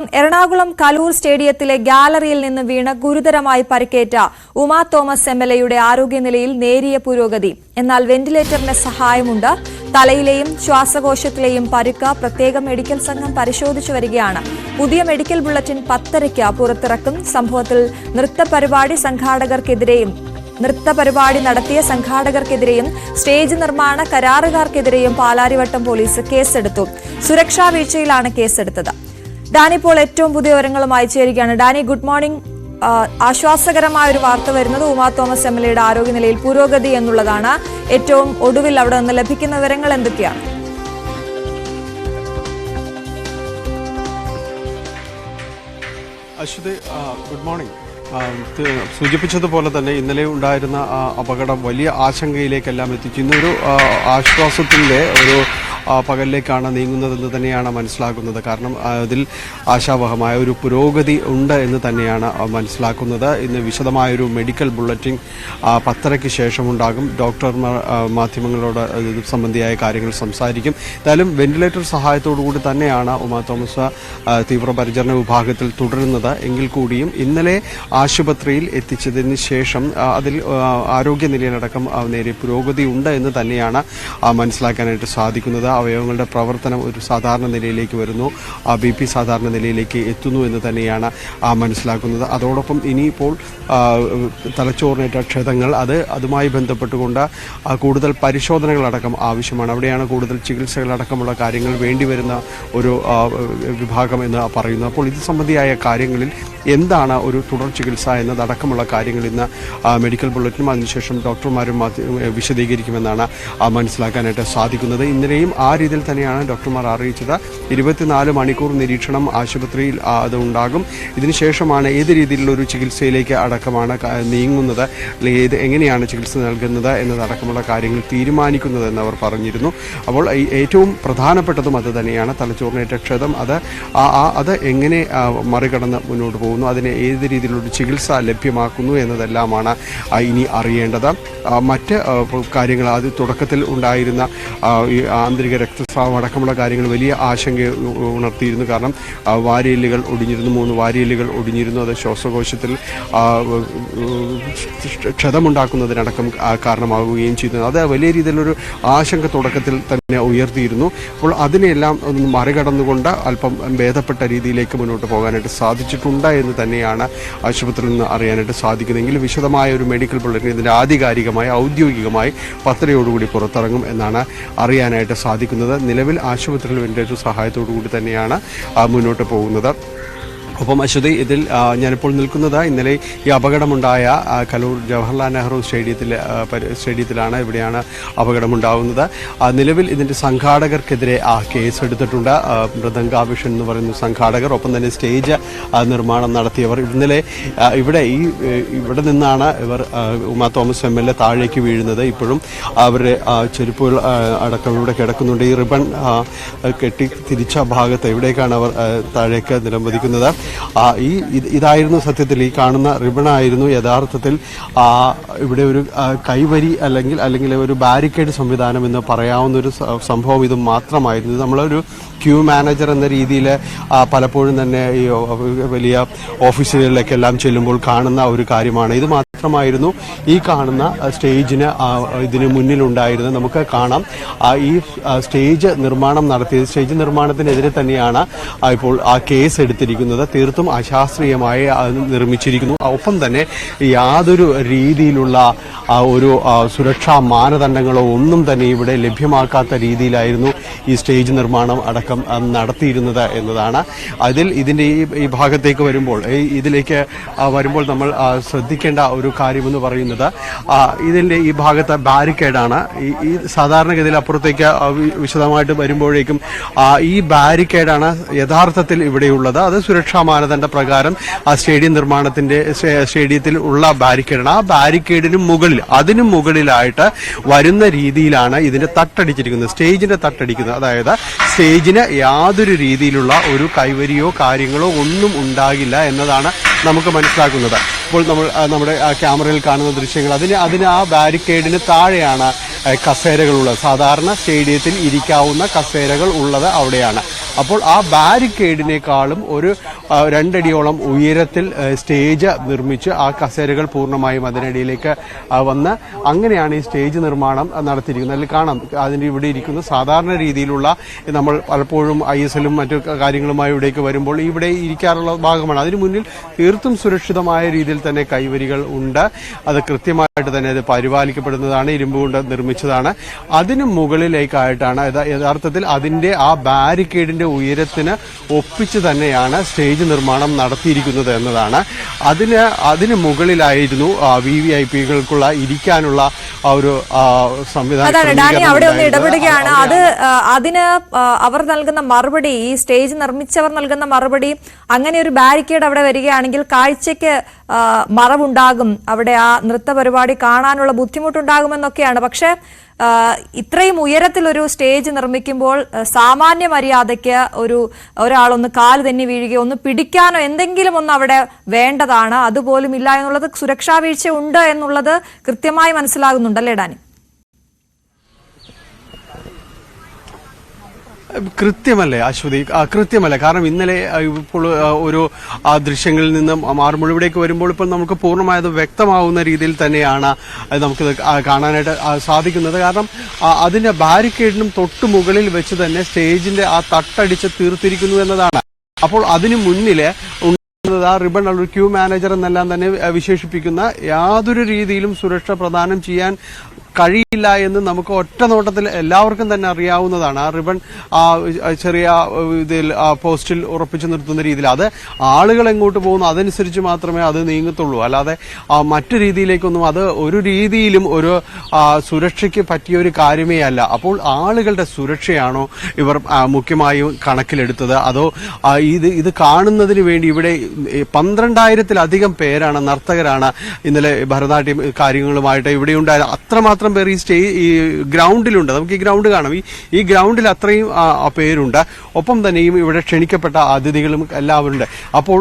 എറണാകുളം കലൂർ സ്റ്റേഡിയത്തിലെ ഗാലറിയിൽ നിന്ന് വീണ് ഗുരുതരമായി പരിക്കേറ്റ ഉമാ തോമസ് എംഎൽഎയുടെ ആരോഗ്യനിലയിൽ നേരിയ പുരോഗതി. എന്നാൽ വെന്റിലേറ്ററിന്റെ സഹായമുണ്ട്. തലയിലെയും ശ്വാസകോശത്തിലെയും പരുക്ക് പ്രത്യേക മെഡിക്കൽ സംഘം പരിശോധിച്ചു വരികയാണ്. പുതിയ മെഡിക്കൽ ബുള്ളറ്റിൻ 10:30 പുറത്തിറക്കും. സംഭവത്തിൽ നൃത്തപരിപാടി നടത്തിയ സംഘാടകർക്കെതിരെയും സ്റ്റേജ് നിർമ്മാണ കരാറുകാർക്കെതിരെയും പാലാരിവട്ടം പോലീസ് കേസെടുത്തു. സുരക്ഷാ വീഴ്ചയിലാണ് കേസെടുത്തത്. ഡാനി ഇപ്പോൾ ഏറ്റവും പുതിയ വിവരങ്ങളുമായി ചേരുകയാണ്. Dani, good morning. ആശ്വാസകരമായ ഒരു വാർത്ത വരുന്നത് ഉമാ തോമസ് എംഎൽഎയുടെ ആരോഗ്യനിലയിൽ പുരോഗതി എന്നുള്ളതാണ്. ഏറ്റവും ഒടുവിൽ അവിടെ നിന്ന് ലഭിക്കുന്ന വിവരങ്ങൾ എന്തൊക്കെയാണ്? Aswathy, good morning. സൂചിപ്പിച്ചതുപോലെ തന്നെ ഇന്നലെ ഉണ്ടായിരുന്ന അപകടം വലിയ ആശങ്കയിലേക്കെല്ലാം എത്തിച്ചു. ഇന്നൊരു ആശ്വാസത്തിന്റെ ഒരു പകലിലേക്കാണ് നീങ്ങുന്നതെന്ന് തന്നെയാണ് മനസ്സിലാക്കുന്നത്. കാരണം അതിൽ ആശാവഹമായ ഒരു പുരോഗതി ഉണ്ട് എന്ന് തന്നെയാണ് മനസ്സിലാക്കുന്നത്. ഇന്ന് വിശദമായൊരു മെഡിക്കൽ ബുള്ളറ്റിൻ 10:30 ശേഷമുണ്ടാകും. ഡോക്ടർമാർ മാധ്യമങ്ങളോട് ഇത് സംബന്ധിയായ കാര്യങ്ങൾ സംസാരിക്കും. എന്തായാലും വെന്റിലേറ്റർ സഹായത്തോടുകൂടി തന്നെയാണ് ഉമാ തോമസ് തീവ്രപരിചരണ വിഭാഗത്തിൽ തുടരുന്നത്. എങ്കിൽ കൂടിയും ഇന്നലെ ആശുപത്രിയിൽ എത്തിച്ചതിന് ശേഷം അതിൽ ആരോഗ്യനിലയിലടക്കം നേരിയ പുരോഗതി ഉണ്ട് എന്ന് തന്നെയാണ് മനസ്സിലാക്കാനായിട്ട് സാധിക്കുന്നത്. അവയവങ്ങളുടെ പ്രവർത്തനം ഒരു സാധാരണ നിലയിലേക്ക് വരുന്നു, BP സാധാരണ നിലയിലേക്ക് എത്തുന്നു എന്ന് തന്നെയാണ് മനസ്സിലാക്കുന്നത്. അതോടൊപ്പം ഇനിയിപ്പോൾ തലച്ചോറിനേറ്റ ക്ഷതങ്ങൾ അതുമായി ബന്ധപ്പെട്ടുകൊണ്ട് കൂടുതൽ പരിശോധനകളടക്കം ആവശ്യമാണ്. അവിടെയാണ് കൂടുതൽ ചികിത്സകളടക്കമുള്ള കാര്യങ്ങൾ വേണ്ടിവരുന്ന ഒരു വിഭാഗം എന്ന് പറയുന്നു. അപ്പോൾ ഇത് സംബന്ധിയായ കാര്യങ്ങളിൽ എന്താണ് ഒരു തുടർ ചികിത്സ എന്നതടക്കമുള്ള കാര്യങ്ങൾ ഇന്ന് മെഡിക്കൽ ബുള്ളറ്റിനും അതിനുശേഷം ഡോക്ടർമാരും വിശദീകരിക്കുമെന്നാണ് മനസ്സിലാക്കാനായിട്ട് സാധിക്കുന്നത്. ഇന്നലെയും ആ രീതിയിൽ തന്നെയാണ് ഡോക്ടർമാർ അറിയിച്ചത്. 24 മണിക്കൂർ നിരീക്ഷണം ആശുപത്രിയിൽ അത് ഉണ്ടാകും. ഇതിനുശേഷമാണ് ഏത് രീതിയിലുള്ള ഒരു ചികിത്സയിലേക്ക് അടക്കമാണ് നീങ്ങുന്നത്, അല്ലെങ്കിൽ എങ്ങനെയാണ് ചികിത്സ നൽകുന്നത് എന്നതടക്കമുള്ള കാര്യങ്ങൾ തീരുമാനിക്കുന്നതെന്ന് അവർ പറഞ്ഞിരുന്നു. അപ്പോൾ ഏറ്റവും പ്രധാനപ്പെട്ടതും അത് തന്നെയാണ്. തലച്ചോറിനേറ്റ ക്ഷതം അത് എങ്ങനെ മറികടന്ന് മുന്നോട്ട് പോകുന്നു, അതിന് ഏത് രീതിയിലുള്ള ചികിത്സ ലഭ്യമാക്കുന്നു എന്നതെല്ലാമാണ് ഇനി അറിയേണ്ടത്. മറ്റ് കാര്യങ്ങൾ അത് തുടക്കത്തിൽ ഉണ്ടായിരുന്ന ഈ ആന്തരിക രക്തസ്രാവം അടക്കമുള്ള കാര്യങ്ങൾ വലിയ ആശങ്ക ഉണർത്തിയിരുന്നു. കാരണം വാരിയെല്ലുകൾ ഒടിഞ്ഞിരുന്നു, 3 വാരിയെല്ലുകൾ ഒടിഞ്ഞിരുന്നു. അത് ശ്വാസകോശത്തിൽ ക്ഷതമുണ്ടാക്കുന്നതിനടക്കം കാരണമാവുകയും ചെയ്യുന്നു. അത് വലിയ രീതിയിലൊരു ആശങ്ക തുടക്കത്തിൽ തന്നെ ഉയർത്തിയിരുന്നു. അപ്പോൾ അതിനെല്ലാം ഒന്ന് മറികടന്നുകൊണ്ട് അല്പം ഭേദപ്പെട്ട രീതിയിലേക്ക് മുന്നോട്ട് പോകാനായിട്ട് സാധിച്ചിട്ടുണ്ട് എന്ന് തന്നെയാണ് ആശുപത്രിയിൽ നിന്ന് അറിയാനായിട്ട് സാധിക്കുന്നതെങ്കിൽ വിശദമായ ഒരു മെഡിക്കൽ ബുള്ളറ്റിൻ ഇതിൻ്റെ ആധികാരികമായി ഔദ്യോഗികമായി 10:30 പുറത്തിറങ്ങും എന്നാണ് അറിയാനായിട്ട് സാധിക്കുന്നത്. നിലവിൽ ആശുപത്രിയിൽ വെന്റിലേറ്റർ സഹായത്തോടു കൂടി തന്നെയാണ് മുന്നോട്ട് പോകുന്നത്. ഒപ്പം അശ്വതി, ഞാനിപ്പോൾ നിൽക്കുന്നത് ഇന്നലെ ഈ അപകടമുണ്ടായ കലൂർ ജവഹർലാൽ നെഹ്റു സ്റ്റേഡിയത്തിലാണ്. ഇവിടെയാണ് അപകടമുണ്ടാകുന്നത്. നിലവിൽ ഇതിൻ്റെ സംഘാടകർക്കെതിരെ കേസെടുത്തിട്ടുണ്ട്. മൃദംഗാഭിഷൻ എന്ന് പറയുന്ന സംഘാടകർ, ഒപ്പം തന്നെ സ്റ്റേജ് നിർമ്മാണം നടത്തിയവർ. ഇന്നലെ ഇവിടെ നിന്നാണ് ഇവർ ഉമാ തോമസ് എംഎൽഎ താഴേക്ക് വീഴുന്നത്. ഇപ്പോഴും അവരുടെ ചെരുപ്പുകൾ അടക്കം ഇവിടെ കിടക്കുന്നുണ്ട്. ഈ റിബൺ കെട്ടി തിരിച്ച ഭാഗത്ത് ഇവിടേക്കാണ് അവർ താഴേക്ക് നിലംപതിക്കുന്നത്. ഇതായിരുന്നു സത്യത്തിൽ ഈ കാണുന്ന റിബണായിരുന്നു യഥാർത്ഥത്തിൽ ഇവിടെ ഒരു കൈവരി അല്ലെങ്കിൽ ഒരു ബാരിക്കേഡ് സംവിധാനം എന്ന് പറയാവുന്ന ഒരു സംഭവം ഇത് മാത്രമായിരുന്നു. നമ്മളൊരു ക്യൂ മാനേജർ എന്ന രീതിയിൽ പലപ്പോഴും തന്നെ ഈ വലിയ ഓഫീസുകളിലേക്കെല്ലാം ചെല്ലുമ്പോൾ കാണുന്ന ഒരു കാര്യമാണ്. ഇത് മാത്രമായിരുന്നു ഈ കാണുന്ന സ്റ്റേജിന് ഇതിന് മുന്നിലുണ്ടായിരുന്നത്. നമുക്ക് കാണാം ഈ സ്റ്റേജ് നിർമ്മാണത്തിനെതിരെ തന്നെയാണ് ഇപ്പോൾ കേസ് എടുത്തിരിക്കുന്നത്. തീർത്തും അശാസ്ത്രീയമായി നിർമ്മിച്ചിരിക്കുന്നു. ഒപ്പം തന്നെ യാതൊരു രീതിയിലുള്ള ഒരു സുരക്ഷാ മാനദണ്ഡങ്ങളോ ഒന്നും തന്നെ ഇവിടെ ലഭ്യമാക്കാത്ത രീതിയിലായിരുന്നു ഈ സ്റ്റേജ് നിർമ്മാണം അടക്കം നടത്തിയിരുന്നത് എന്നതാണ്. ഇതിൻ്റെ ഈ ഭാഗത്തേക്ക് ഇതിലേക്ക് വരുമ്പോൾ നമ്മൾ ശ്രദ്ധിക്കേണ്ട ഒരു കാര്യമെന്ന് പറയുന്നത് ഇതിൻ്റെ ഈ ഭാഗത്തെ ബാരിക്കേഡാണ്. ഈ സാധാരണഗതിയിൽ അപ്പുറത്തേക്ക് വിശദമായിട്ട് വരുമ്പോഴേക്കും ഈ ബാരിക്കേഡാണ് യഥാർത്ഥത്തിൽ ഇവിടെയുള്ളത്. അത് സുരക്ഷാ മാനദണ്ഡ പ്രകാരം സ്റ്റേഡിയത്തിൽ ഉള്ള ബാരിക്കേഡാണ്. ആ ബാരിക്കേഡിന് അതിനും മുകളിലായിട്ട് വരുന്ന രീതിയിലാണ് ഇതിന്റെ തട്ടടിച്ചിരിക്കുന്നത്, സ്റ്റേജിന്റെ തട്ടടിക്കുന്നത്. അതായത് സ്റ്റേജിന് യാതൊരു രീതിയിലുള്ള ഒരു കൈവരിയോ കാര്യങ്ങളോ ഒന്നും ഉണ്ടാകില്ല എന്നതാണ് നമുക്ക് മനസ്സിലാക്കുന്നത്. ഇപ്പോൾ നമ്മൾ നമ്മുടെ ക്യാമറയിൽ കാണുന്ന ദൃശ്യങ്ങൾ അതിന് ആ ബാരിക്കേഡിന് താഴെയാണ് കസേരകളുള്ളത്. സാധാരണ സ്റ്റേഡിയത്തിൽ ഇരിക്കാവുന്ന കസേരകൾ ഉള്ളത് അവിടെയാണ്. അപ്പോൾ ആ ബാരിക്കേഡിനേക്കാളും ഒരു 2 അടിയോളം ഉയരത്തിൽ സ്റ്റേജ് നിർമ്മിച്ച് ആ കസേരകൾ പൂർണ്ണമായും അതിനടിയിലേക്ക് വന്ന് അങ്ങനെയാണ് ഈ സ്റ്റേജ് നിർമ്മാണം നടത്തിയിരിക്കുന്നത്. അതിൽ കാണാം അതിൻ്റെ ഇവിടെ ഇരിക്കുന്ന സാധാരണ രീതിയിലുള്ള നമ്മൾ പലപ്പോഴും ISL മറ്റു കാര്യങ്ങളുമായി ഇവിടേക്ക് വരുമ്പോൾ ഇവിടെ ഇരിക്കാറുള്ള ഭാഗമാണ്. അതിനു മുന്നിൽ തീർത്തും സുരക്ഷിതമായ രീതിയിൽ തന്നെ കൈവരികൾ ഉണ്ട്. അത് കൃത്യമായിട്ട് തന്നെ അത് പരിപാലിക്കപ്പെടുന്നതാണ്, ഇരുമ്പ് കൊണ്ട് നിർമ്മിച്ചതാണ്. അതിനു മുകളിലേക്കായിട്ടാണ് യഥാർത്ഥത്തിൽ അതിൻ്റെ ആ ബാരിക്കേഡിന്റെ ഉയരത്തിന് ഒപ്പിച്ച് തന്നെയാണ് സ്റ്റേജ് നിർമ്മാണം നടത്തിയിരിക്കുന്നത് എന്നതാണ്. അതിന് മുകളിലായിരുന്നു VVIPകൾക്കുള്ള ഇരിക്കാനുള്ള ഒരു സംവിധാനം. അവിടെ ഒന്ന് ഇടപെടുകയാണ്. അതിന് അവർ നൽകുന്ന മറുപടി, ഈ സ്റ്റേജ് നിർമ്മിച്ചവർ നൽകുന്ന മറുപടി, അങ്ങനെ ഒരു ബാരിക്കേഡ് അവിടെ വരികയാണെങ്കിൽ കാഴ്ചയ്ക്ക് മറവുണ്ടാകും, അവിടെ ആ നൃത്ത പരിപാടി കാണാനുള്ള ബുദ്ധിമുട്ടുണ്ടാകുമെന്നൊക്കെയാണ്. പക്ഷെ ഇത്രയും ഉയരത്തിലൊരു സ്റ്റേജ് നിർമ്മിക്കുമ്പോൾ സാമാന്യ മര്യാദയ്ക്ക് ഒരാളൊന്ന് കാല് തന്നെ വീഴുകയോ ഒന്ന് പിടിക്കാനോ എന്തെങ്കിലും ഒന്ന് അവിടെ വേണ്ടതാണ്. അതുപോലും ഇല്ല എന്നുള്ളത്, സുരക്ഷാ വീഴ്ച ഉണ്ട് എന്നുള്ളത് കൃത്യമായി മനസ്സിലാകുന്നുണ്ടല്ലേ ഡാനി? കൃത്യമല്ലേ അശ്വതി, കൃത്യമല്ലേ. കാരണം ഇന്നലെ ഇപ്പോൾ ഒരു ദൃശ്യങ്ങളിൽ നിന്ന് മാറുമ്പോൾ ഇവിടേക്ക് വരുമ്പോൾ ഇപ്പോൾ നമുക്ക് പൂർണ്ണമായത് വ്യക്തമാവുന്ന രീതിയിൽ തന്നെയാണ് നമുക്കിത് കാണാനായിട്ട് സാധിക്കുന്നത്. കാരണം അതിന്റെ ബാരിക്കേഡിനും തൊട്ടു മുകളിൽ വെച്ച് തന്നെ സ്റ്റേജിന്റെ ആ തട്ടടിച്ച് തീർത്തിരിക്കുന്നു എന്നതാണ്. അപ്പോൾ അതിനു മുന്നിൽ ആ റിബൺ ഒരു ക്യൂ മാനേജർ എന്നെല്ലാം തന്നെ വിശേഷിപ്പിക്കുന്ന യാതൊരു രീതിയിലും സുരക്ഷ പ്രദാനം ചെയ്യാൻ കഴിയില്ല എന്ന് നമുക്ക് ഒറ്റ നോട്ടത്തിൽ എല്ലാവർക്കും തന്നെ അറിയാവുന്നതാണ്. ആ റിബൺ ചെറിയ ഇതിൽ പോസ്റ്റിൽ ഉറപ്പിച്ചു നിർത്തുന്ന രീതിയിൽ അത് ആളുകൾ എങ്ങോട്ട് പോകുന്നു അതനുസരിച്ച് മാത്രമേ അത് നീങ്ങത്തുള്ളൂ. അല്ലാതെ മറ്റു രീതിയിലേക്കൊന്നും അത് ഒരു രീതിയിലും ഒരു സുരക്ഷയ്ക്ക് പറ്റിയ ഒരു കാര്യമേ അല്ല. അപ്പോൾ ആളുകളുടെ സുരക്ഷയാണോ ഇവർ മുഖ്യമായും കണക്കിലെടുത്തത്, അതോ ഇത് കാണുന്നതിന് വേണ്ടി ഇവിടെ 12,000-ലധികം പേരാണ്, നർത്തകരാണ് ഇന്നലെ ഭരതനാട്യം കാര്യങ്ങളുമായിട്ട് ഇവിടെ ഉണ്ടായത്. അത്രമാത്രം പേർ ഈ ഗ്രൗണ്ടിലുണ്ട്. നമുക്ക് ഈ ഗ്രൗണ്ട് കാണാം. ഈ ഗ്രൗണ്ടിൽ അത്രയും പേരുണ്ട്. ഒപ്പം തന്നെയും ഇവിടെ ക്ഷണിക്കപ്പെട്ട അതിഥികളും എല്ലാവരും ഉണ്ട്. അപ്പോൾ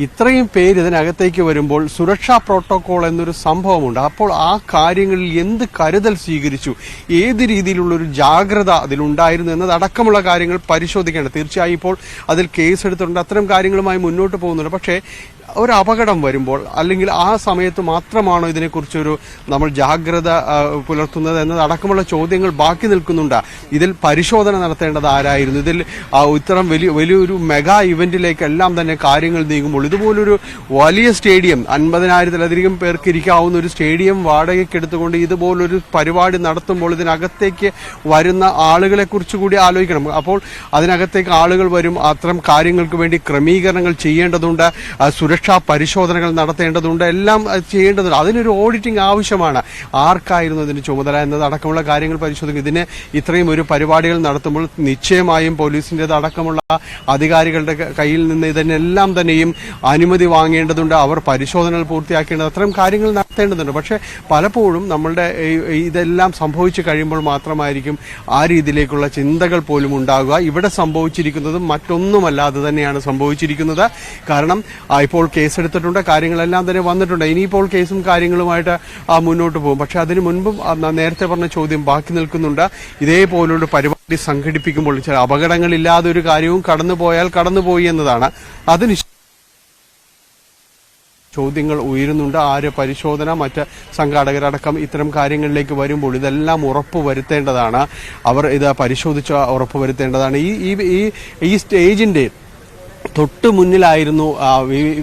ഇത്രയും പേര് ഇതിനകത്തേക്ക് വരുമ്പോൾ സുരക്ഷാ പ്രോട്ടോകോൾ എന്നൊരു സംഭവമുണ്ട്. അപ്പോൾ ആ കാര്യങ്ങളിൽ എന്ത് കരുതൽ സ്വീകരിച്ചു, ഏത് രീതിയിലുള്ളൊരു ജാഗ്രത അതിലുണ്ടായിരുന്നു എന്നതടക്കമുള്ള കാര്യങ്ങൾ പരിശോധിക്കേണ്ടത്. തീർച്ചയായും ഇപ്പോൾ അതിൽ കേസെടുത്തിട്ടുണ്ട്, അത്തരം കാര്യങ്ങളുമായി മുന്നോട്ട് പോകുന്നുണ്ട്. പക്ഷേ ഒരു അപകടം വരുമ്പോൾ അല്ലെങ്കിൽ ആ സമയത്ത് മാത്രമാണോ ഇതിനെക്കുറിച്ചൊരു നമ്മൾ ജാഗ്രത പുലർത്തുന്നത് എന്നതടക്കമുള്ള ചോദ്യങ്ങൾ ബാക്കി നിൽക്കുന്നുണ്ട്. ഇതിൽ പരിശോധന നടത്തേണ്ടത് ആരായിരുന്നു? ഇതിൽ ഇത്തരം വലിയൊരു മെഗാ ഇവന്റിലേക്കെല്ലാം തന്നെ കാര്യങ്ങൾ നീങ്ങുമ്പോൾ ഇതുപോലൊരു വലിയ സ്റ്റേഡിയം, 50,000-ലധികം പേർക്ക് ഇരിക്കാവുന്ന ഒരു സ്റ്റേഡിയം വാടകയ്ക്ക് എടുത്തുകൊണ്ട് ഇതുപോലൊരു പരിപാടി നടത്തുമ്പോൾ ഇതിനകത്തേക്ക് വരുന്ന ആളുകളെ കുറിച്ച് കൂടി ആലോചിക്കണം. അപ്പോൾ അതിനകത്തേക്ക് ആളുകൾ വരും, അത്തരം കാര്യങ്ങൾക്ക് വേണ്ടി ക്രമീകരണങ്ങൾ ചെയ്യേണ്ടതുണ്ട്, സുരക്ഷാ പരിശോധനകൾ നടത്തേണ്ടതുണ്ട്, എല്ലാം ചെയ്യേണ്ടതുണ്ട്. അതിനൊരു ഓഡിറ്റിംഗ് ആവശ്യമാണ്. ആർക്കായിരുന്നു ഇതിന് ചുമതല എന്നതടക്കമുള്ള കാര്യങ്ങൾ പരിശോധിക്കും. ഇതിന് ഇത്രയും ഒരു പരിപാടികൾ നടത്തുമ്പോൾ നിശ്ചയമായും പോലീസിൻ്റെത് അടക്കമുള്ള അധികാരികളുടെ കയ്യിൽ നിന്ന് ഇതിനെല്ലാം തന്നെയും അനുമതി വാങ്ങേണ്ടതുണ്ട്. അവർ പരിശോധനകൾ പൂർത്തിയാക്കേണ്ടത്, അത്തരം കാര്യങ്ങൾ നടത്തേണ്ടതുണ്ട്. പക്ഷേ പലപ്പോഴും നമ്മളുടെ ഇതെല്ലാം സംഭവിച്ചു കഴിയുമ്പോൾ മാത്രമായിരിക്കും ആ രീതിയിലേക്കുള്ള ചിന്തകൾ പോലും ഉണ്ടാകുക. ഇവിടെ സംഭവിച്ചിരിക്കുന്നതും മറ്റൊന്നുമല്ല, അത് തന്നെയാണ് സംഭവിച്ചിരിക്കുന്നത്. കാരണം ഇപ്പോൾ കേസെടുത്തിട്ടുണ്ട്, കാര്യങ്ങളെല്ലാം തന്നെ വന്നിട്ടുണ്ട്. ഇനിയിപ്പോൾ കേസും കാര്യങ്ങളുമായിട്ട് മുന്നോട്ട് പോകും. പക്ഷെ അതിനു മുൻപും നേരത്തെ പറഞ്ഞ ചോദ്യം ബാക്കി നിൽക്കുന്നുണ്ട്. ഇതേപോലുള്ള പരിപാടി സംഘടിപ്പിക്കുമ്പോൾ ചില അപകടങ്ങളില്ലാതെ ഒരു കാര്യവും കടന്നുപോയാൽ കടന്നുപോയി എന്നതാണ്. അതിന് ചോദ്യങ്ങൾ ഉയരുന്നുണ്ട്. ആര് പരിശോധന, മറ്റ് സംഘാടകരടക്കം ഇത്തരം കാര്യങ്ങളിലേക്ക് വരുമ്പോൾ ഇതെല്ലാം ഉറപ്പുവരുത്തേണ്ടതാണ്. അവർ ഇത് പരിശോധിച്ച് ഉറപ്പുവരുത്തേണ്ടതാണ്. ഈ സ്റ്റേജിന്റെ തൊട്ട് മുന്നിലായിരുന്നു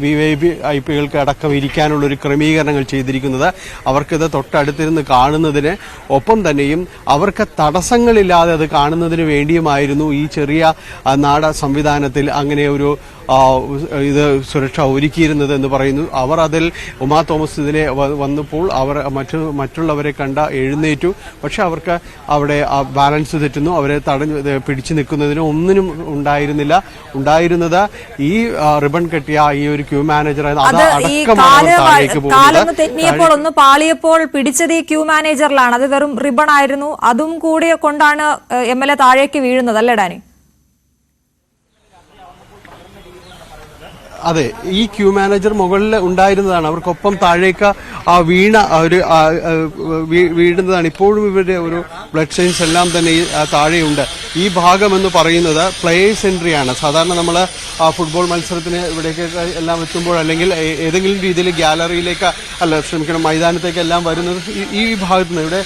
VVIPകൾക്ക് അടക്കം ഇരിക്കാനുള്ളൊരു ക്രമീകരണങ്ങൾ ചെയ്തിരിക്കുന്നത്. അവർക്കിത് തൊട്ടടുത്തിരുന്ന് കാണുന്നതിന് ഒപ്പം തന്നെയും അവർക്ക് തടസ്സങ്ങളില്ലാതെ അത് കാണുന്നതിന് വേണ്ടിയുമായിരുന്നു ഈ ചെറിയ നാട സംവിധാനത്തിൽ അങ്ങനെ ഒരു ഇത് സുരക്ഷ ഒരുക്കിയിരുന്നത് എന്ന് പറയുന്നു. അവർ അതിൽ ഉമാ തോമസ് ഇതിലെ വന്നപ്പോൾ അവർ മറ്റുള്ളവരെ കണ്ട എഴുന്നേറ്റു. പക്ഷെ അവർക്ക് അവിടെ ബാലൻസ് തെറ്റുന്നു, അവരെ പിടിച്ചു നിൽക്കുന്നതിന് ഒന്നിനും ഉണ്ടായിരുന്നത് ഈ റിബൺ കെട്ടിയ ഈ ഒരു ക്യൂ മാനേജർ തെന്നിയപ്പോൾ ഒന്ന് പാളിയപ്പോൾ പിടിച്ചത് ഈ ക്യൂ മാനേജറിലാണ്. അത് വെറും റിബൺ ആയിരുന്നു. അതും കൂടി കൊണ്ടാണ് MLA താഴേക്ക് വീഴുന്നത്, അല്ലേ ഡാനി? അതെ, ഈ ക്യൂ മാനേജർ മുകളിൽ ഉണ്ടായിരുന്നതാണ്. അവർക്കൊപ്പം താഴേക്ക് വീഴുന്നതാണ്. ഇപ്പോഴും ഇവരുടെ ഒരു ബ്ലഡ് സൈൻസ് എല്ലാം തന്നെ താഴെയുണ്ട്. ഈ ഭാഗം എന്ന് പറയുന്നത് പ്ലേയേഴ്സ് എൻട്രി ആണ്. സാധാരണ നമ്മൾ ഫുട്ബോൾ മത്സരത്തിന് ഇവിടേക്ക് എല്ലാം എത്തുമ്പോൾ അല്ലെങ്കിൽ ഏതെങ്കിലും രീതിയിൽ ഗാലറിയിലേക്ക് മൈതാനത്തേക്ക് എല്ലാം വരുന്നത് ഈ ഭാഗത്ത് നിന്ന് ഇവിടെ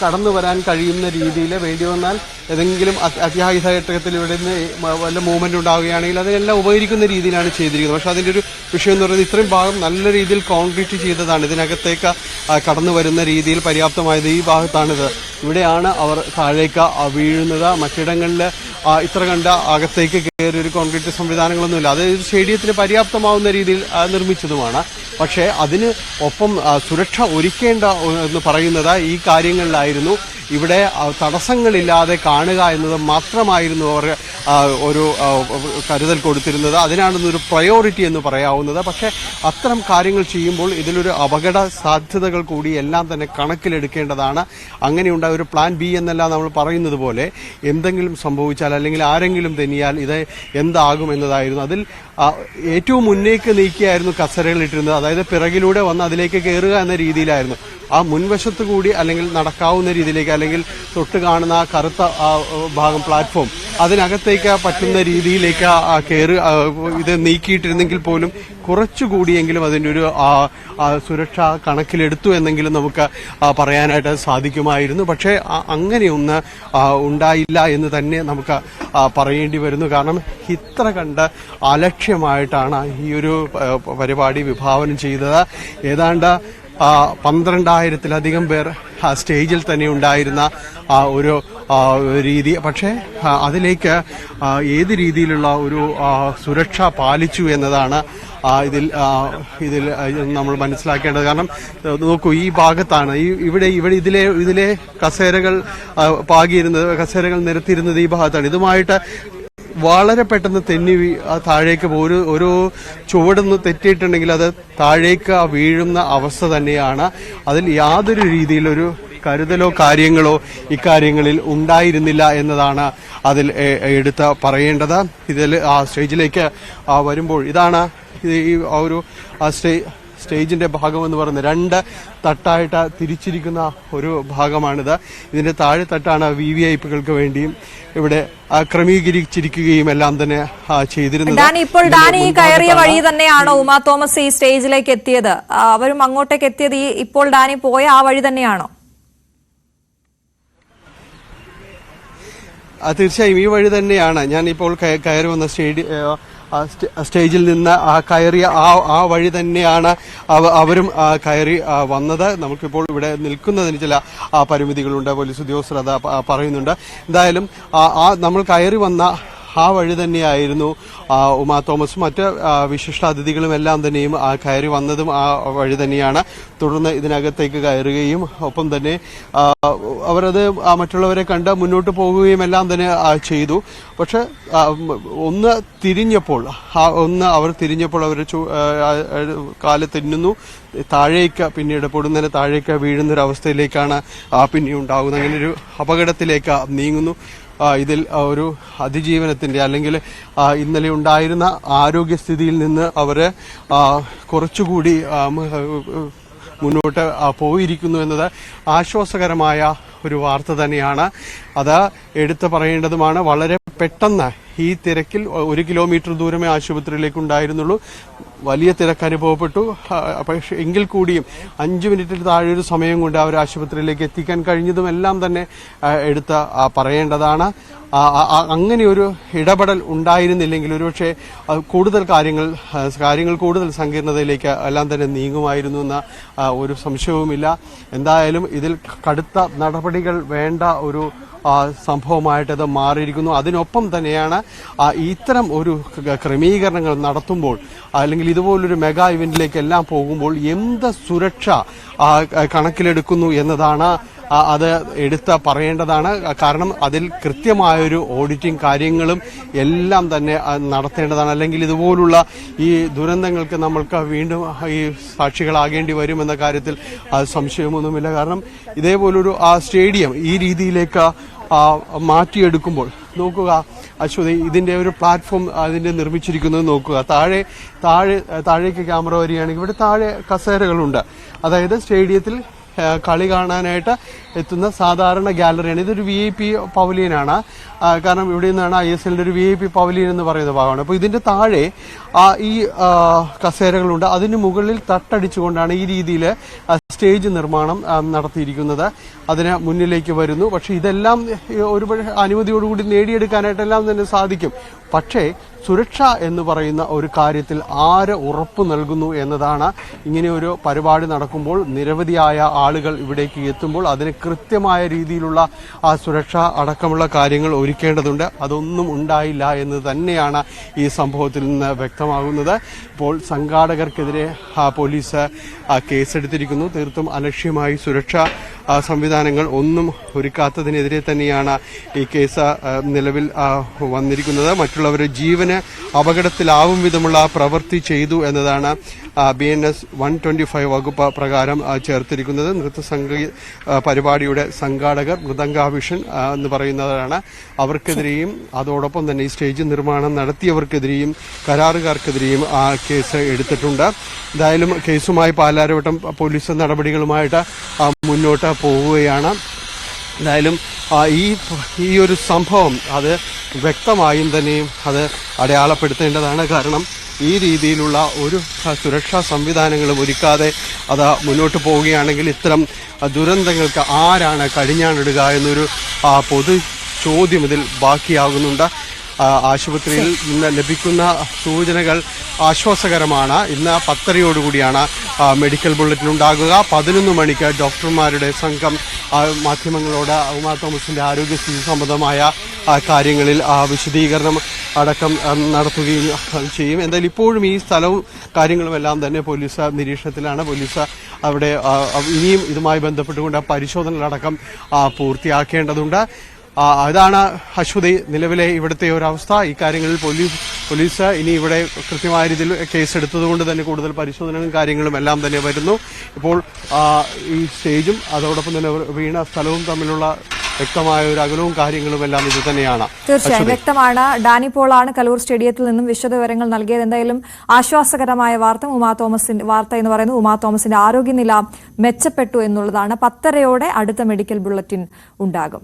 കടന്നു വരാൻ കഴിയുന്ന രീതിയിൽ വേണ്ടി വന്നാൽ ഏതെങ്കിലും അത്യാഹിതഘട്ടത്തിൽ ഇവിടെ നിന്ന് വല്ല മൂവ്മെന്റ് ഉണ്ടാവുകയാണെങ്കിൽ അതിനെല്ലാം ഉപകരിക്കുന്ന രീതിയിലാണ് ചെയ്തിരിക്കുന്നത്. പക്ഷെ അതിൻ്റെ ഒരു വിഷയം എന്ന് പറയുന്നത് ഇത്രയും ഭാഗം നല്ല രീതിയിൽ കോൺക്രീറ്റ് ചെയ്തതാണ്. ഇതിനകത്തേക്ക് കടന്നു വരുന്ന രീതിയിൽ പര്യാപ്തമായത് ഈ ഭാഗത്താണിത്. ഇവിടെയാണ് അവർ താഴേക്ക് വീഴുന്നത്. മറ്റിടങ്ങളിൽ ഇത്ര കണ്ട അകത്തേക്ക് കയറി ഒരു കോൺക്രീറ്റ് സംവിധാനങ്ങളൊന്നുമില്ല. അത് സ്റ്റേഡിയത്തിന് പര്യാപ്തമാവുന്ന രീതിയിൽ നിർമ്മിച്ചതുമാണ്. പക്ഷേ അതിന് ഒപ്പം സുരക്ഷ ഒരുക്കേണ്ട എന്ന് പറയുന്നത് ഈ കാര്യങ്ങളിലായിരുന്നു. ഇവിടെ തടസ്സങ്ങളില്ലാതെ കാണുക എന്നത് മാത്രമായിരുന്നു അവർ ഒരു കരുതൽ കൊടുത്തിരുന്നത്. അതിനാണെന്നൊരു പ്രയോറിറ്റി എന്ന് പറയാവുന്നത്. പക്ഷേ അത്തരം കാര്യങ്ങൾ ചെയ്യുമ്പോൾ ഇതിലൊരു അപകട സാധ്യതകൾ കൂടി എല്ലാം തന്നെ കണക്കിലെടുക്കേണ്ടതാണ്. അങ്ങനെയുണ്ടായ ഒരു പ്ലാൻ ബി എന്നെല്ലാം നമ്മൾ പറയുന്നത് പോലെ എന്തെങ്കിലും സംഭവിച്ചാൽ അല്ലെങ്കിൽ ആരെങ്കിലും തെന്നിയാൽ ഇത് എന്താകും എന്നതായിരുന്നു. അതിൽ ഏറ്റവും മുന്നേക്ക് നീക്കിയായിരുന്നു കസേരകൾ ഇട്ടിരുന്നത്. അതായത് പിറകിലൂടെ വന്ന് അതിലേക്ക് കയറുക എന്ന രീതിയിലായിരുന്നു. ആ മുൻവശത്ത് കൂടി അല്ലെങ്കിൽ നടക്കാവുന്ന രീതിയിലേക്ക് അല്ലെങ്കിൽ തൊട്ട് കാണുന്ന ആ കറുത്ത ഭാഗം പ്ലാറ്റ്ഫോം അതിനകത്തേക്ക് പറ്റുന്ന രീതിയിലേക്ക് ഇത് നീക്കിയിട്ടിരുന്നെങ്കിൽ പോലും കുറച്ചുകൂടിയെങ്കിലും അതിൻ്റെ ഒരു സുരക്ഷ കണക്കിലെടുത്തു എന്നെങ്കിലും നമുക്ക് പറയാനായിട്ട് സാധിക്കുമായിരുന്നു. പക്ഷേ അങ്ങനെയൊന്ന് ഉണ്ടായില്ല എന്ന് തന്നെ നമുക്ക് പറയേണ്ടി വരുന്നു. കാരണം ഇത്ര കണ്ട് അലക്ഷ്യമായിട്ടാണ് ഈ ഒരു പരിപാടി വിഭാവനം ചെയ്തത്. ഏതാണ്ട് 12,000-ലധികം പേർ സ്റ്റേജിൽ തന്നെ ഉണ്ടായിരുന്ന ഒരു രീതി. പക്ഷേ അതിലേക്ക് ഏത് രീതിയിലുള്ള ഒരു സുരക്ഷ പാലിച്ചു എന്നതാണ് ഇതിൽ നമ്മൾ മനസ്സിലാക്കേണ്ടത്. കാരണം നോക്കൂ, ഈ ഭാഗത്താണ് ഇവിടെ ഇതിലെ കസേരകൾ കസേരകൾ നിരത്തിയിരുന്നത് ഈ ഭാഗത്താണ്. ഇതുമായിട്ട് വളരെ പെട്ടെന്ന് തെന്നി താഴേക്ക് ഒരു ചുവടൊന്ന് തെറ്റിയിട്ടുണ്ടെങ്കിൽ അത് താഴേക്ക് വീഴുന്ന അവസ്ഥ തന്നെയാണ്. അതിൽ യാതൊരു രീതിയിലൊരു കരുതലോ കാര്യങ്ങളോ ഇക്കാര്യങ്ങളിൽ ഉണ്ടായിരുന്നില്ല എന്നതാണ് അതിൽ എടുത്ത് പറയേണ്ടത്. ഇതിൽ സ്റ്റേജിലേക്ക് വരുമ്പോൾ ഇതാണ് ഈ ഒരു സ്റ്റേജിന്റെ ഭാഗമെന്ന് പറയുന്നത് 2 തട്ടായിട്ട് തിരിച്ചിരിക്കുന്ന ഒരു ഭാഗമാണിത്. ഇതിന്റെ താഴെ തട്ടാണ് VVIPകൾക്ക് വേണ്ടിയും ഇവിടെ ക്രമീകരിച്ചിരിക്കുകയും എല്ലാം തന്നെ ചെയ്തിരുന്നത്. ഇപ്പോൾ ഡാനി കയറിയ വഴി തന്നെയാണോ ഉമാ തോമസ് ഈ സ്റ്റേജിലേക്ക് എത്തിയത്? അവരും അങ്ങോട്ടേക്ക് എത്തിയത് ഇപ്പോൾ ഡാനി പോയ ആ വഴി തന്നെയാണോ? തീർച്ചയായും ഈ വഴി തന്നെയാണ്. ഞാൻ ഇപ്പോൾ കയറി വന്ന സ്റ്റേജിൽ നിന്ന് കയറിയ ആ വഴി തന്നെയാണ് അവരും കയറി വന്നത്. നമുക്കിപ്പോൾ ഇവിടെ നിൽക്കുന്നതിന് ചില പരിമിതികളുണ്ട്, പോലീസ് ഉദ്യോഗസ്ഥർ അത് പറയുന്നുണ്ട്. എന്തായാലും നമ്മൾ കയറി വന്ന ആ വഴി തന്നെയായിരുന്നു ഉമാ തോമസും മറ്റ് വിശിഷ്ടാതിഥികളും എല്ലാം തന്നെയും കയറി വന്നതും ആ വഴി തന്നെയാണ്. തുടർന്ന് ഇതിനകത്തേക്ക് കയറുകയും ഒപ്പം തന്നെ അവരത് മറ്റുള്ളവരെ കണ്ട് മുന്നോട്ട് പോകുകയും എല്ലാം തന്നെ ചെയ്തു. പക്ഷെ ഒന്ന് അവർ തിരിഞ്ഞപ്പോൾ അവർ കാല് തെന്നുന്നു, താഴേക്ക് പിന്നീട് പൊടുന്നതിന് താഴേക്ക് വീഴുന്നൊരവസ്ഥയിലേക്കാണ് പിന്നെ ഉണ്ടാകുന്നത്. അങ്ങനെ ഒരു അപകടത്തിലേക്ക് നീങ്ങുന്നു. ഇതിൽ ഒരു അതിജീവനത്തിന്റെ അല്ലെങ്കിൽ ഇന്നലെ ഉണ്ടായിരുന്ന ആരോഗ്യസ്ഥിതിയിൽ നിന്ന് അവര് കുറച്ചുകൂടി മുന്നോട്ട് പോയിരിക്കുന്നു എന്നത് ആശ്വാസകരമായ ഒരു വാർത്ത തന്നെയാണ്. അത് എടുത്തു പറയേണ്ടതുമാണ്. വളരെ പെട്ടെന്ന് ഈ തിരക്കിൽ 1 കിലോമീറ്റർ ദൂരമേ ആശുപത്രിയിലേക്ക് ഉണ്ടായിരുന്നുള്ളൂ. വലിയ തിരക്ക് അനുഭവപ്പെട്ടു. പക്ഷേ എങ്കിൽ കൂടിയും 5 മിനിറ്റിൽ താഴെ ഒരു സമയം കൊണ്ട് അവർ ആശുപത്രിയിലേക്ക് എത്തിക്കാൻ കഴിഞ്ഞതും എല്ലാം തന്നെ എടുത്ത് പറയേണ്ടതാണ്. അങ്ങനെ ഒരു ഇടപെടൽ ഉണ്ടായിരുന്നില്ലെങ്കിൽ ഒരുപക്ഷെ കൂടുതൽ കാര്യങ്ങൾ കൂടുതൽ സങ്കീർണതയിലേക്ക് എല്ലാം തന്നെ നീങ്ങുമായിരുന്നു എന്ന ഒരു സംശയവുമില്ല. എന്തായാലും ഇതിൽ കടുത്ത നടപടികൾ വേണ്ട ഒരു സംഭവമായിട്ടത് മാറിയിരിക്കുന്നു. അതിനൊപ്പം തന്നെയാണ് ഇത്തരം ഒരു ക്രമീകരണങ്ങൾ നടത്തുമ്പോൾ അല്ലെങ്കിൽ ഇതുപോലൊരു മെഗാ ഇവന്റിലേക്ക് എല്ലാം പോകുമ്പോൾ എന്ത് സുരക്ഷ കണക്കിലെടുക്കുന്നു എന്നതാണ് അത് എടുത്ത് പറയേണ്ടതാണ്. കാരണം അതിൽ കൃത്യമായൊരു ഓഡിറ്റിംഗ് കാര്യങ്ങളും എല്ലാം തന്നെ നടത്തേണ്ടതാണ്. അല്ലെങ്കിൽ ഇതുപോലുള്ള ഈ ദുരന്തങ്ങൾക്ക് നമ്മൾക്ക് വീണ്ടും ഈ സാക്ഷികളാകേണ്ടി വരുമെന്ന കാര്യത്തിൽ സംശയമൊന്നുമില്ല. കാരണം ഇതേപോലൊരു സ്റ്റേഡിയം ഈ രീതിയിലേക്ക് മാറ്റിയെടുക്കുമ്പോൾ നോക്കുക അശ്വതി, ഇതിന്റെ ഒരു പ്ലാറ്റ്ഫോം അതിന്റെ നിർമ്മിച്ചിരിക്കുന്നത് നോക്കുക. താഴേക്ക് ക്യാമറ വരികയാണെങ്കിൽ ഇവിടെ താഴെ കസേരകളുണ്ട്. അതായത് സ്റ്റേഡിയത്തിൽ കളി കാണാനായിട്ട് എത്തുന്ന സാധാരണ ഗാലറിയാണ്. ഇതൊരു VIP പവലിയനാണ്. കാരണം ഇവിടെ നിന്നാണ് ISLന്റെ ഒരു VIP പവലിയൻ എന്ന് പറയുന്ന ഭാഗമാണ്. അപ്പോൾ ഇതിന്റെ താഴെ ഈ കസേരകളുണ്ട്. അതിന് മുകളിൽ തട്ടടിച്ചുകൊണ്ടാണ് ഈ രീതിയിൽ സ്റ്റേജ് നിർമ്മാണം നടത്തിയിരിക്കുന്നത്. അതിന് മുന്നിലേക്ക് വരുന്നു. പക്ഷെ ഇതെല്ലാം ഒരു അനുമതിയോടുകൂടി നേടിയെടുക്കാനായിട്ടെല്ലാം തന്നെ സാധിക്കും. പക്ഷേ സുരക്ഷ എന്ന് പറയുന്ന ഒരു കാര്യത്തിൽ ആര് ഉറപ്പ് നൽകുന്നു എന്നതാണ്. ഇങ്ങനെ ഒരു പരിപാടി നടക്കുമ്പോൾ നിരവധിയായ ആളുകൾ ഇവിടേക്ക് എത്തുമ്പോൾ അതിന് കൃത്യമായ രീതിയിലുള്ള ആ സുരക്ഷ അടക്കമുള്ള കാര്യങ്ങൾ ഒരുക്കേണ്ടതുണ്ട്. അതൊന്നും ഉണ്ടായില്ല എന്ന് തന്നെയാണ് ഈ സംഭവത്തിൽ നിന്ന് വ്യക്തമാകുന്നത്. ഇപ്പോൾ സംഘാടകർക്കെതിരെ പോലീസ് കേസെടുത്തിരിക്കുന്നു. തീർത്തും അലക്ഷ്യമായി സുരക്ഷാ സംവിധാനങ്ങൾ ഒന്നും ഒരുക്കാത്തതിനെതിരെ തന്നെയാണ് ഈ കേസ് നിലവിൽ വന്നിരിക്കുന്നത്. മറ്റുള്ളവരുടെ ജീവന് അപകടത്തിലാവും വിധമുള്ള പ്രവൃത്തി ചെയ്തു എന്നതാണ് BNS 125 വകുപ്പ് പ്രകാരം ചേർത്തിരിക്കുന്നത്. നൃത്തസംഗീത പരിപാടിയുടെ സംഘാടകർ മൃദംഗാഭിഷൻ എന്ന് പറയുന്നവരാണ്. അവർക്കെതിരെയും അതോടൊപ്പം തന്നെ ഈ സ്റ്റേജ് നിർമ്മാണം നടത്തിയവർക്കെതിരെയും കരാറുകാർക്കെതിരെയും കേസ് എടുത്തിട്ടുണ്ട്. എന്തായാലും കേസുമായി പാലാരിവട്ടം പോലീസ് നടപടികളുമായിട്ട് മുന്നോട്ട് പോവുകയാണ്. എന്തായാലും ഈ ഒരു സംഭവം അത് വ്യക്തമായും തന്നെയും അത് അടയാളപ്പെടുത്തേണ്ടതാണ്. കാരണം ഈ രീതിയിലുള്ള ഒരു സുരക്ഷാ സംവിധാനങ്ങളും ഒരുക്കാതെ അത് മുന്നോട്ട് പോവുകയാണെങ്കിൽ ഇത്തരം ദുരന്തങ്ങൾക്ക് ആരാണ് കടിഞ്ഞാണിടുക എന്നൊരു പൊതു ചോദ്യം ഇതിൽ ബാക്കിയാകുന്നുണ്ട്. ആശുപത്രിയിൽ നിന്ന് ലഭിക്കുന്ന സൂചനകൾ ആശ്വാസകരമാണ്. ഇന്ന് 10:30 മെഡിക്കൽ ബുള്ളറ്റിൻ ഉണ്ടാകുക. 11 മണിക്ക് ഡോക്ടർമാരുടെ സംഘം മാധ്യമങ്ങളോട് ഉമാ തോമസിന്റെ ആരോഗ്യസ്ഥിതി സംബന്ധമായ കാര്യങ്ങളിൽ വിശദീകരണം അടക്കം നടത്തുകയും ചെയ്യും. എന്തായാലും ഇപ്പോഴും ഈ സ്ഥലവും കാര്യങ്ങളുമെല്ലാം തന്നെ പോലീസ് നിരീക്ഷണത്തിലാണ്. പോലീസ് അവിടെ ഇനിയും ഇതുമായി ബന്ധപ്പെട്ടുകൊണ്ട് പരിശോധനകളടക്കം പൂർത്തിയാക്കേണ്ടതുണ്ട്. അതാണ് അശ്വതി നിലവിലെ ഇവിടുത്തെ ഒരവസ്ഥ. ഇക്കാര്യങ്ങളിൽ പോലീസ് ഇനി ഇവിടെ കൃത്യമായ രീതിയിൽ കേസെടുത്തതുകൊണ്ട് തന്നെ കൂടുതൽ പരിശോധനകളും കാര്യങ്ങളും എല്ലാം തന്നെ വരുന്നു. ഇപ്പോൾ ഈ സ്റ്റേജും അതോടൊപ്പം തന്നെ വീണ സ്ഥലവും തമ്മിലുള്ള വ്യക്തമായ ഒരു അകലവും കാര്യങ്ങളും എല്ലാം ഇത് തന്നെയാണ്. തീർച്ചയായും വ്യക്തമാണ്. ഡാനി പോളാണ് കലൂർ സ്റ്റേഡിയത്തിൽ നിന്നും വിശദവിവരങ്ങൾ നൽകിയത്. എന്തായാലും ആശ്വാസകരമായ വാർത്ത എന്ന് പറയുന്നത് ഉമാ തോമസിന്റെ ആരോഗ്യനില മെച്ചപ്പെട്ടു എന്നുള്ളതാണ്. 10:30 അടുത്ത മെഡിക്കൽ ബുള്ളറ്റിൻ ഉണ്ടാകും.